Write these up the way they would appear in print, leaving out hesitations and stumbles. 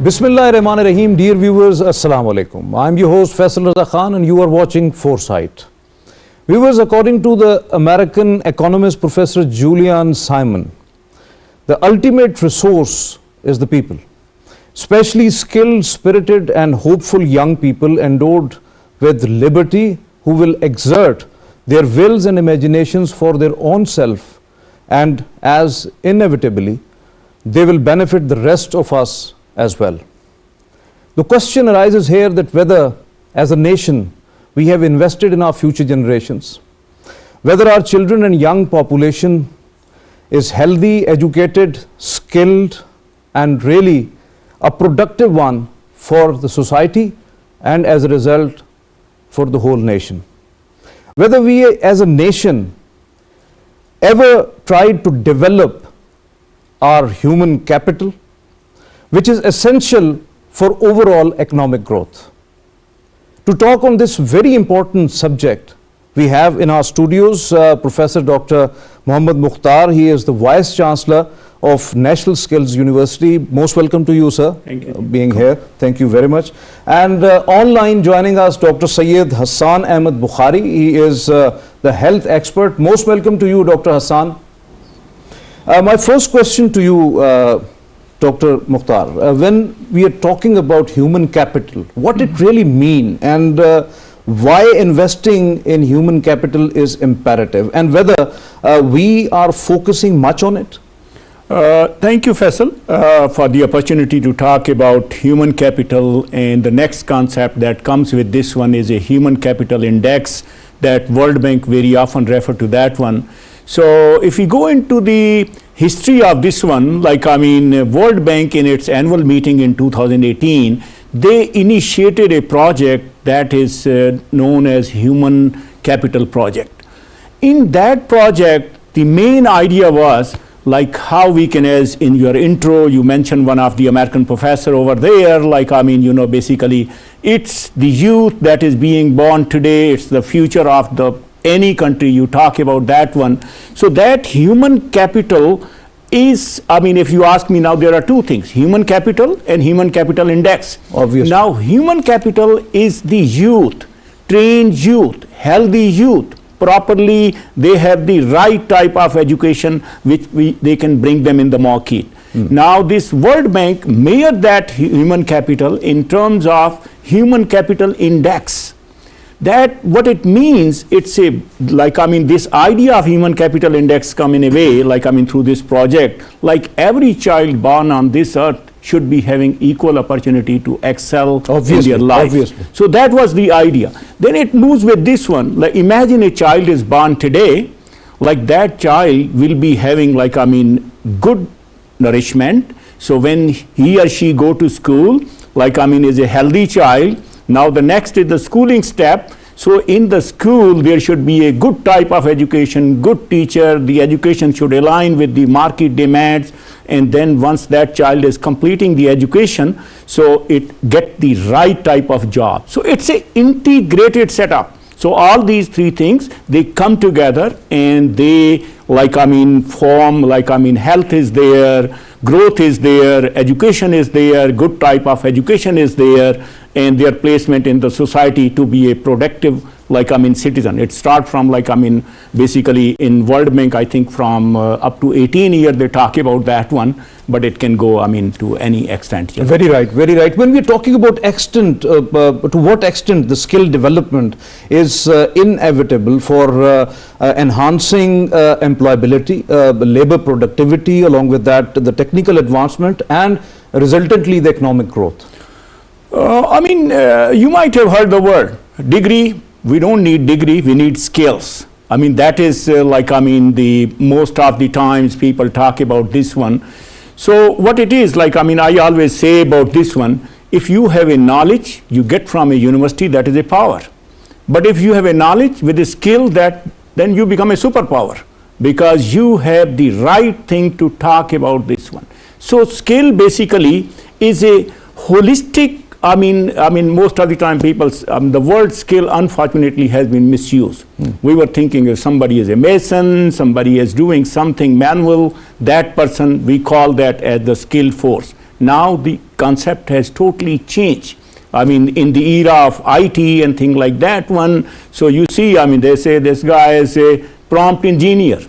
Bismillahirrahmanirrahim. Dear viewers, Assalamu alaikum. I'm your host Faisal Raza Khan and you are watching Foresight. Viewers, according to the American economist Professor Julian Simon, the ultimate resource is the people, especially skilled, spirited and hopeful young people endowed with liberty who will exert their wills and imaginations for their own self, and as inevitably they will benefit the rest of us as well. The question arises here that whether as a nation we have invested in our future generations, whether our children and young population is healthy, educated, skilled and really a productive one for the society and as a result for the whole nation. Whether we as a nation ever tried to develop our human capital, which is essential for overall economic growth. To talk on this very important subject, we have in our studios Professor Dr. Mukhtar. He is the Vice Chancellor of National Skills University. Most welcome to you, sir. Thank you. Being here. Thank you very much. And online joining us, Dr. Syed Hassan Ahmed Bukhari. He is the health expert. Most welcome to you, Dr. Hassan. My first question to you, Dr. Mukhtar, when we are talking about human capital, what it really mean and why investing in human capital is imperative and whether we are focusing much on it? Thank you, Faisal, for the opportunity to talk about human capital, and the next concept that comes with this one is a human capital index that World Bank very often refer to that one. So if we go into the history of this one, World Bank in its annual meeting in 2018, they initiated a project that is known as Human Capital Project. In that project, the main idea was like how we can, as in your intro, you mentioned one of the American professor over there, basically it's the youth that is being born today, it's the future of any country, you talk about that one. So that human capital is, if you ask me now, there are two things, human capital and human capital index. Obviously. Now, human capital is the youth, trained youth, healthy youth, properly, they have the right type of education which they can bring them in the market. Now, this World Bank measured that human capital in terms of human capital index. That what it means, it's a this idea of human capital index come in a way through this project, like every child born on this earth should be having equal opportunity to excel in their life. Obviously. So that was the idea. Then it moves with this one, like imagine a child is born today, like that child will be having good nourishment. So when he or she go to school, is a healthy child. Now the next is the schooling step. So in the school, there should be a good type of education, good teacher, the education should align with the market demands, and then once that child is completing the education, so it get the right type of job. So it's a integrated setup. So all these three things, they come together and they form, health is there, growth is there, education is there, good type of education is there, and their placement in the society to be a productive citizen. It starts from basically in World Bank, I think from up to 18 years they talk about that one, but it can go to any extent. Yeah. Very right, very right. When we're talking about extent, to what extent the skill development is inevitable for enhancing employability, labor productivity, along with that the technical advancement and resultantly the economic growth. You might have heard the word degree. We don't need degree, we need skills. That is the most of the times people talk about this one. So what it is, I always say about this one, if you have a knowledge you get from a university, that is a power. But if you have a knowledge with a skill, then you become a superpower because you have the right thing to talk about this one. So skill basically is a holistic most of the time people, the word skill unfortunately has been misused. We were thinking if somebody is a mason, somebody is doing something manual, that person, we call that as the skill force. Now the concept has totally changed. I mean, in the era of IT and things like that one, so you see, I mean, they say this guy is a prompt engineer.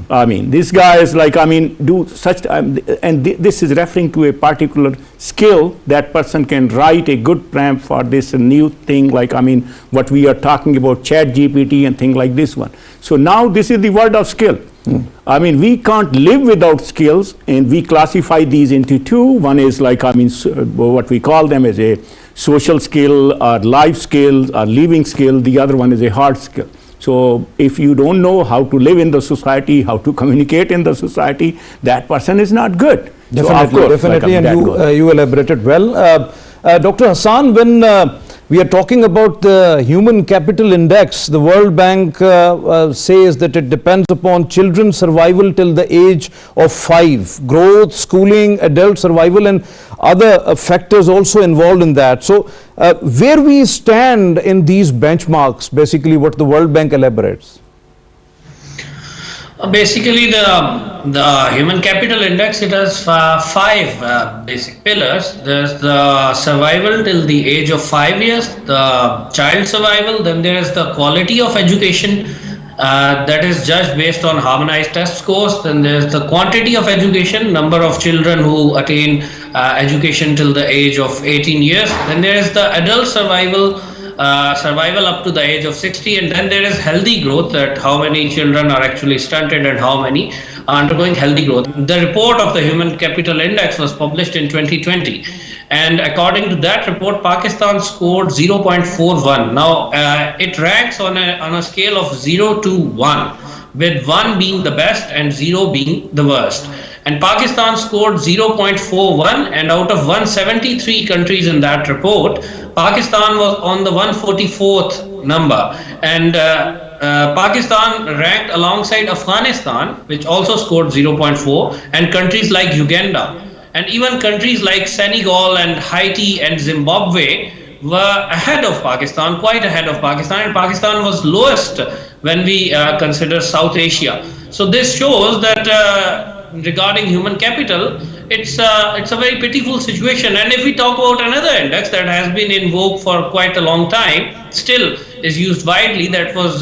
I mean, this guy is like, I mean, do such, and this is referring to a particular skill that person can write a good prompt for this new thing, like, I mean, what we are talking about, chat GPT and things like this one. So now this is the word of skill. I mean, we can't live without skills, and we classify these into two. One is like, I mean, what we call them as a social skill or life skills or living skill. The other one is a hard skill. So if you don't know how to live in the society, how to communicate in the society, that person is not good. Definitely, so of course, definitely, like, and you elaborated well. Dr. Hassan, when we are talking about the human capital index, the World Bank says that it depends upon children's survival till the age of 5, growth, schooling, adult survival, and other factors also involved in that. So where we stand in these benchmarks, basically what the World Bank elaborates? Basically, the human capital index, it has 5 basic pillars. There's the survival till the age of 5 years, the child survival, then there is the quality of education that is judged based on harmonized test scores, then there's the quantity of education, number of children who attain education till the age of 18 years, then there is the adult survival, survival up to the age of 60, and then there is healthy growth, that how many children are actually stunted and how many are undergoing healthy growth. The report of the Human Capital Index was published in 2020, and according to that report, Pakistan scored 0.41. Now it ranks on a scale of 0 to 1, with 1 being the best and 0 being the worst. And Pakistan scored 0.41, and out of 173 countries in that report, Pakistan was on the 144th number, and Pakistan ranked alongside Afghanistan, which also scored 0.4, and countries like Uganda, and even countries like Senegal and Haiti and Zimbabwe were ahead of Pakistan, quite ahead of Pakistan, and Pakistan was lowest when we consider South Asia. So this shows that regarding human capital, it's a very pitiful situation. And if we talk about another index that has been in vogue for quite a long time, still is used widely, that was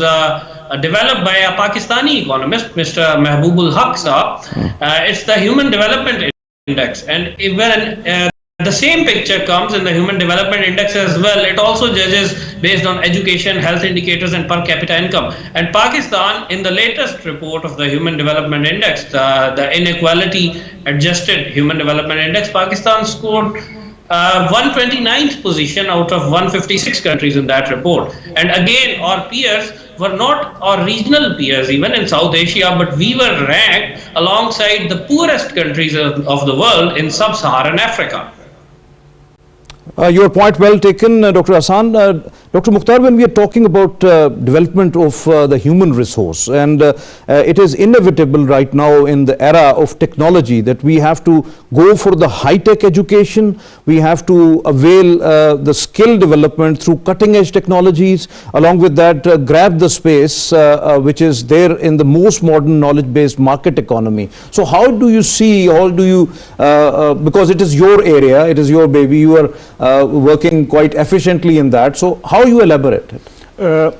developed by a Pakistani economist, Mr. Mahbubul Haq Saab. It's the Human Development Index, and when the same picture comes in the Human Development Index as well, it also judges based on education, health indicators, and per capita income. And Pakistan, in the latest report of the Human Development Index, the inequality adjusted Human Development Index, Pakistan scored 129th position out of 156 countries in that report. And again, our peers were not our regional peers even in South Asia, but we were ranked alongside the poorest countries of the world in sub-Saharan Africa. Your point well taken, Dr. Hassan. Dr. Mukhtar, when we are talking about development of the human resource, and it is inevitable right now in the era of technology that we have to go for the high-tech education, we have to avail the skill development through cutting-edge technologies, along with that grab the space which is there in the most modern knowledge-based market economy. So how do you see, how do you, because it is your area, it is your baby, you are working quite efficiently in that. So how you elaborate it?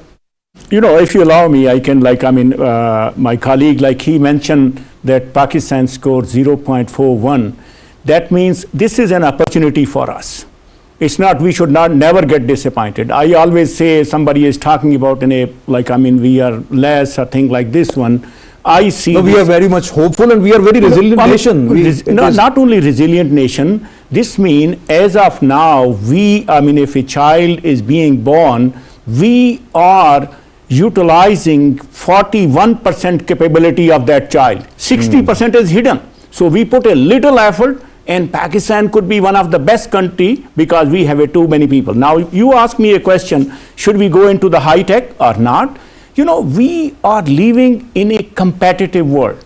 You know, if you allow me, I can, like, I mean, my colleague, like, he mentioned that Pakistan scored 0.41. That means this is an opportunity for us. It's not, we should not never get disappointed. I always say somebody is talking about in a, like, I mean, we are less or thing like this one. I see. No, we are very much hopeful, and we are very resilient nation. Not only resilient nation, this means as of now, we, I mean, if a child is being born, we are utilizing 41% capability of that child. 60% is hidden. So we put a little effort, and Pakistan could be one of the best country because we have too many people. Now, you ask me a question, should we go into the high tech or not? You know, we are living in a competitive world.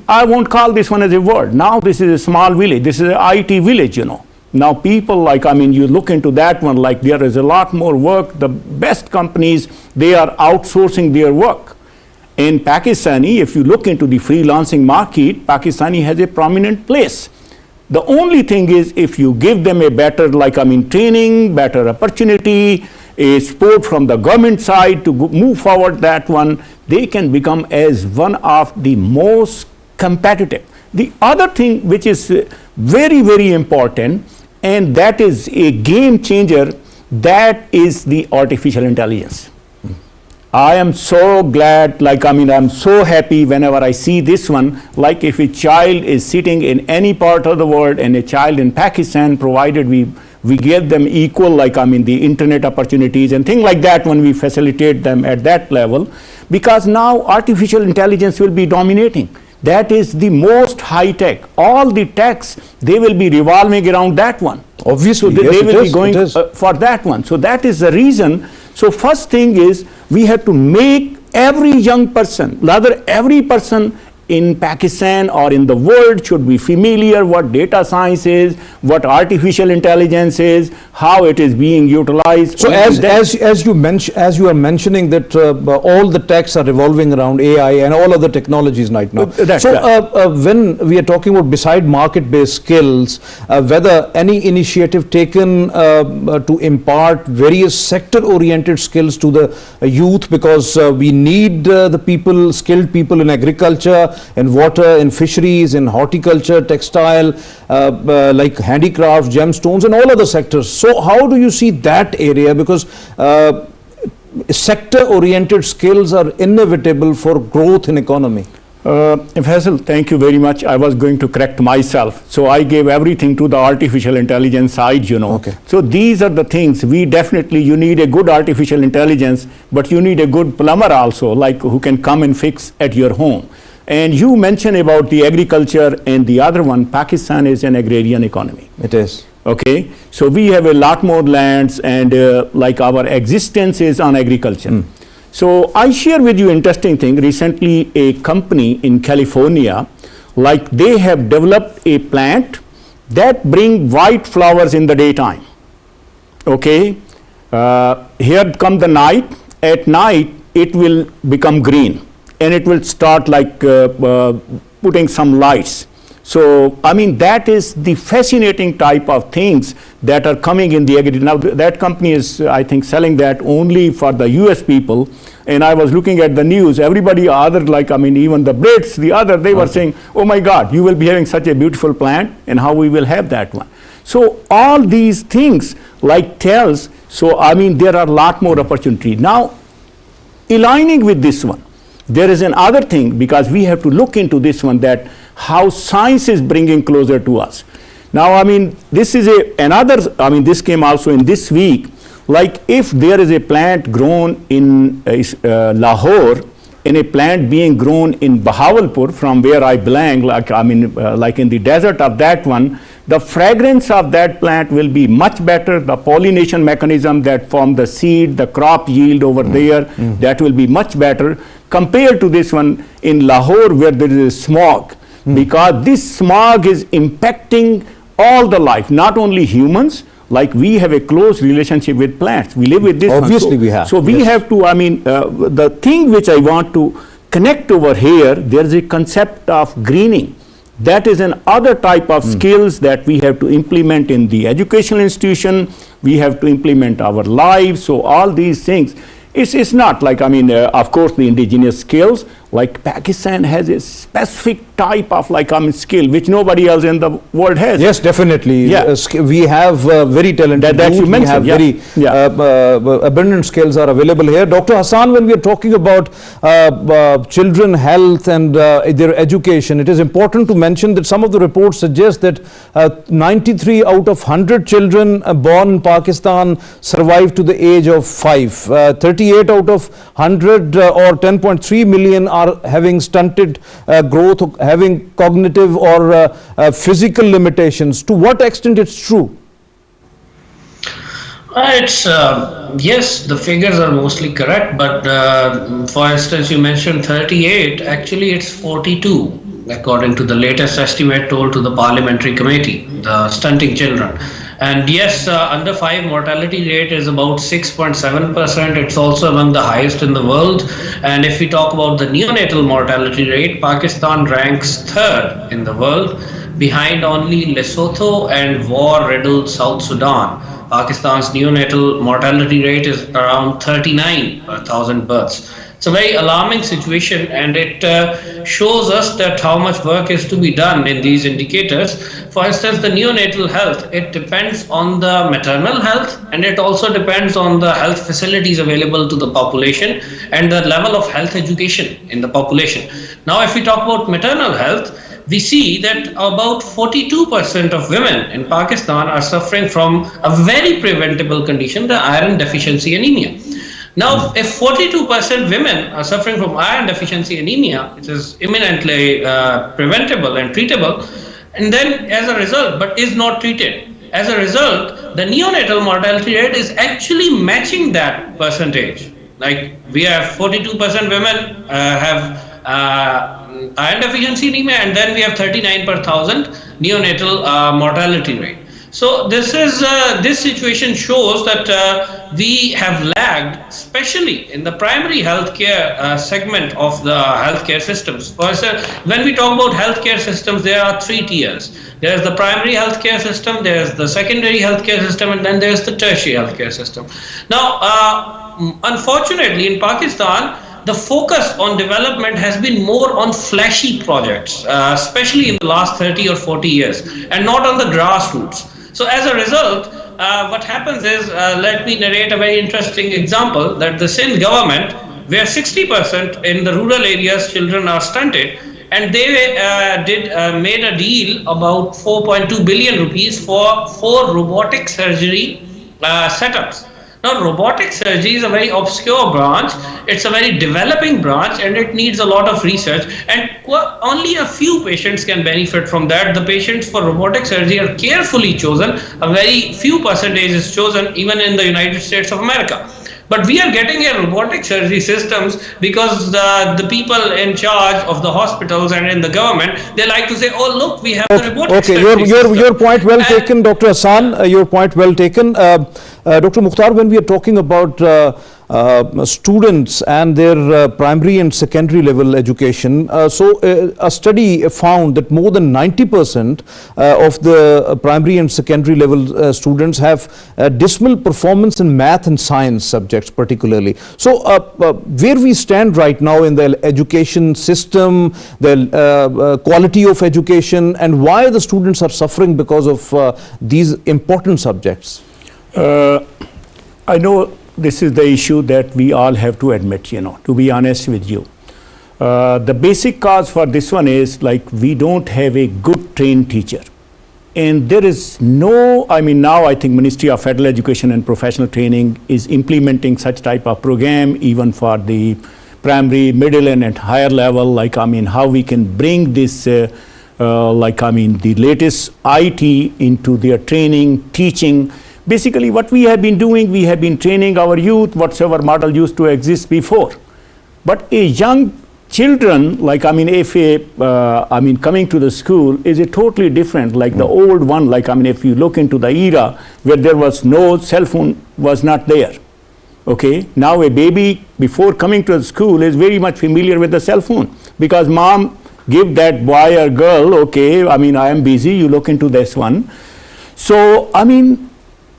I won't call this one as a word. Now this is a small village. This is an IT village, you know. Now people, like, I mean, you look into that one, like, there is a lot more work. The best companies, they are outsourcing their work. In Pakistani, if you look into the freelancing market, Pakistani has a prominent place. The only thing is if you give them a better, training, better opportunity, a support from the government side to move forward that one, they can become as one of the most competitive. The other thing which is very, very important, and that is a game changer, that is the artificial intelligence. I am so glad, I'm so happy whenever I see this one, like if a child is sitting in any part of the world and a child in Pakistan, provided we give them equal, the internet opportunities and things like that when we facilitate them at that level, because now artificial intelligence will be dominating. That is the most high tech. All the techs, they will be revolving around that one. Obviously, so yes, they will be going for that one. So that is the reason. So first thing is we have to make every young person, rather every person in Pakistan or in the world should be familiar what data science is, what artificial intelligence is, how it is being utilized. So as you are mentioning that all the techs are revolving around AI and all other technologies right now. That's so right. When we are talking about beside market-based skills, whether any initiative taken to impart various sector-oriented skills to the youth, because we need the people, skilled people in agriculture, in water, in fisheries, in horticulture, textile, like handicrafts, gemstones, and all other sectors. So how do you see that area? Because sector-oriented skills are inevitable for growth in economy. Faisal, thank you very much. I was going to correct myself. So I gave everything to the artificial intelligence side, Okay. So these are the things you need a good artificial intelligence, but you need a good plumber also, who can come and fix at your home. And you mentioned about the agriculture and the other one, Pakistan is an agrarian economy. It is. Okay, so we have a lot more lands and our existence is on agriculture. So I share with you interesting thing. Recently, a company in California, they have developed a plant that bring white flowers in the daytime. Okay, here come the night. At night, it will become green. And it will start putting some lights. So, that is the fascinating type of things that are coming in the agriculture. Now, that company is, I think, selling that only for the US people. And I was looking at the news, everybody other, even the Brits, they were saying, oh my God, you will be having such a beautiful plant, and how we will have that one. So, all these things tells, so there are a lot more opportunity. Now, aligning with this one, there is another thing, because we have to look into this one, that how science is bringing closer to us. Now, this is this came also in this week, if there is a plant grown in Lahore, and a plant being grown in Bahawalpur, from where I belong, in the desert of that one, the fragrance of that plant will be much better. The pollination mechanism that form the seed, the crop yield over there, that will be much better compared to this one in Lahore, where there is smog, because this smog is impacting all the life, not only humans. We have a close relationship with plants. We live with this. Obviously, we have. So we have to. The thing which I want to connect over here, there is a concept of greening. That is another type of skills that we have to implement in the educational institution. We have to implement our lives. So all these things. It's not of course, the indigenous skills, Pakistan has a specific type of skill which nobody else in the world has. Yes, definitely. Yeah. We have very talented that you mentioned. We have very abundant skills are available here. Dr. Hassan, when we are talking about children health and their education, it is important to mention that some of the reports suggest that 93 out of 100 children born in Pakistan survive to the age of 5. 38 out of 100 or 10.3 million are having stunted growth, having cognitive or physical limitations. To what extent it's true? It's yes, the figures are mostly correct, but for instance, you mentioned 38. Actually, it's 42, according to the latest estimate told to the Parliamentary Committee, the stunting children. And yes, under 5 mortality rate is about 6.7%. It's also among the highest in the world. And if we talk about the neonatal mortality rate, Pakistan ranks 3rd in the world. behind only Lesotho and war-riddled South Sudan. Pakistan's neonatal mortality rate is around 39 per thousand births. It's a very alarming situation, and it shows us that how much work is to be done in these indicators. For instance, the neonatal health, it depends on the maternal health, and it also depends on the health facilities available to the population and the level of health education in the population. Now, if we talk about maternal health, we see that about 42% of women in Pakistan are suffering from a very preventable condition, the iron deficiency anemia. Now, if 42% women are suffering from iron deficiency anemia, it is imminently preventable and treatable, and then as a result, but is not treated. As a result, the neonatal mortality rate is actually matching that percentage. Like we have 42% women have iron deficiency anemia, and then we have 39 per thousand neonatal mortality rate. So this situation shows that we have lagged, especially in the primary healthcare segment of the healthcare systems. First, when we talk about healthcare systems, there are three tiers. There is the primary healthcare system, there is the secondary healthcare system, and then there is the tertiary healthcare system. Now, unfortunately, in Pakistan, the focus on development has been more on flashy projects, especially in the last 30 or 40 years, and not on the grassroots. So as a result, what happens is, let me narrate a very interesting example, that the Sindh government, where 60% in the rural areas children are stunted, and they made a deal about 4.2 billion rupees for 4 robotic surgery setups. Now, robotic surgery is a very obscure branch, it's a very developing branch, and it needs a lot of research, and only a few patients can benefit from that. The patients for robotic surgery are carefully chosen, a very few percentage is chosen even in the United States of America. But we are getting a robotic surgery systems because the people in charge of the hospitals and in the government, they like to say, oh, look, we have a robotic surgery system. Your point well taken, Dr. Hassan, your point well taken. Dr. Mukhtar, when we are talking about students and their primary and secondary level education, so a study found that more than 90% of the primary and secondary level students have dismal performance in math and science subjects particularly. So where we stand right now in the education system, the quality of education, and why the students are suffering because of these important subjects? I know this is the issue that we all have to admit, to be honest with you. The basic cause for this one is, like, we don't have a good trained teacher. And there is no, now I think Ministry of Federal Education and Professional Training is implementing such type of program even for the primary, middle and higher level, how we can bring this, the latest IT into their training, teaching. Basically, what we have been doing, we have been training our youth, whatsoever model used to exist before. But a young children, coming to the school is a totally different, the old one, if you look into the era where there was no cell phone was not there. Okay, now a baby before coming to the school is very much familiar with the cell phone because mom give that boy or girl, okay, I am busy, you look into this one. So,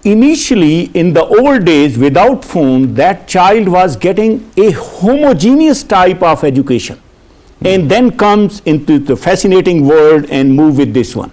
initially, in the old days, without phone, that child was getting a homogeneous type of education, and then comes into the fascinating world and move with this one.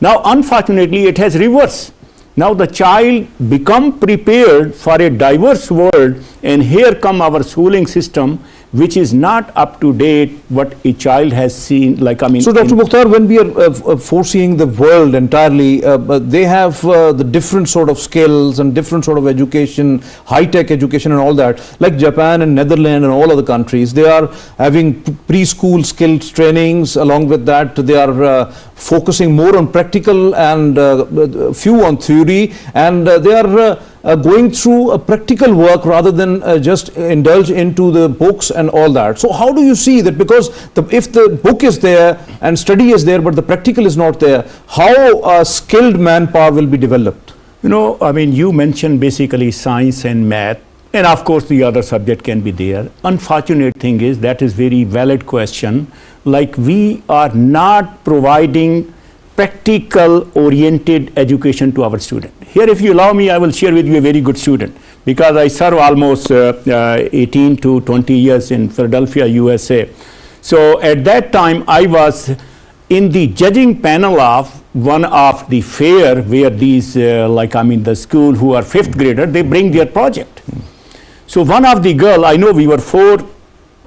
Now, unfortunately, it has reversed. Now the child become prepared for a diverse world, and here come our schooling system, which is not up to date what a child has seen. So Dr. Mukhtar, when we are foreseeing the world entirely, they have the different sort of skills and different sort of education, high-tech education and all that, like Japan and Netherlands and all other countries. They are having preschool skills trainings. Along with that, they are focusing more on practical and few on theory, and they are going through a practical work rather than just indulge into the books and all that. So how do you see that? Because if the book is there and study is there, but the practical is not there, how skilled manpower will be developed? You mentioned basically science and math, and of course the other subject can be there. Unfortunate thing is, that is very valid question. We are not providing practical oriented education to our student. Here, if you allow me, I will share with you a very good student, because I serve almost 18 to 20 years in Philadelphia, USA. So at that time, I was in the judging panel of one of the fair where these, the school who are 5th grader, they bring their project. So one of the girl, I know we were 4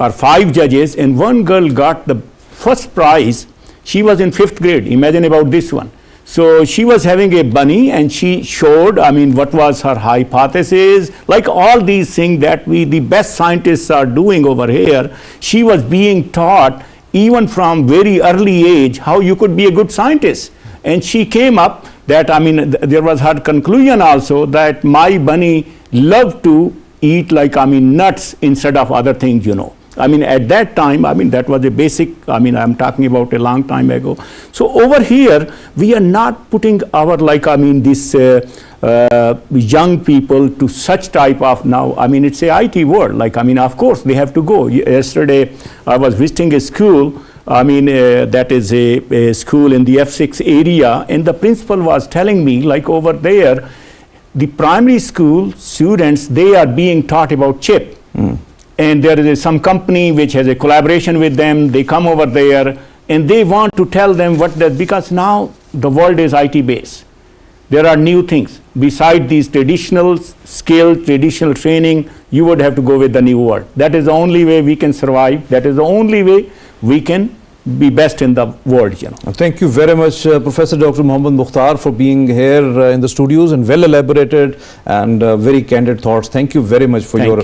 or 5 judges, and one girl got the first prize. She was in 5th grade. Imagine about this one. So she was having a bunny, and she showed, what was her hypothesis, like all these things that the best scientists are doing over here. She was being taught even from very early age how you could be a good scientist. And she came up that, there was her conclusion also that my bunny loved to eat nuts instead of other things, at that time, that was a basic, I'm talking about a long time ago. So over here, we are not putting our, this young people to such type of now, it's a IT world, of course they have to go. Yesterday, I was visiting a school, that is a school in the F6 area, and the principal was telling me, over there, the primary school students, they are being taught about chip. And there is some company which has a collaboration with them. They come over there and they want to tell them because now the world is IT based. There are new things. Beside these traditional skills, traditional training, you would have to go with the new world. That is the only way we can survive. That is the only way we can be best in the world. Thank you very much, Professor Dr. Muhammad Mukhtar, for being here in the studios and well elaborated and very candid thoughts. Thank you very much for your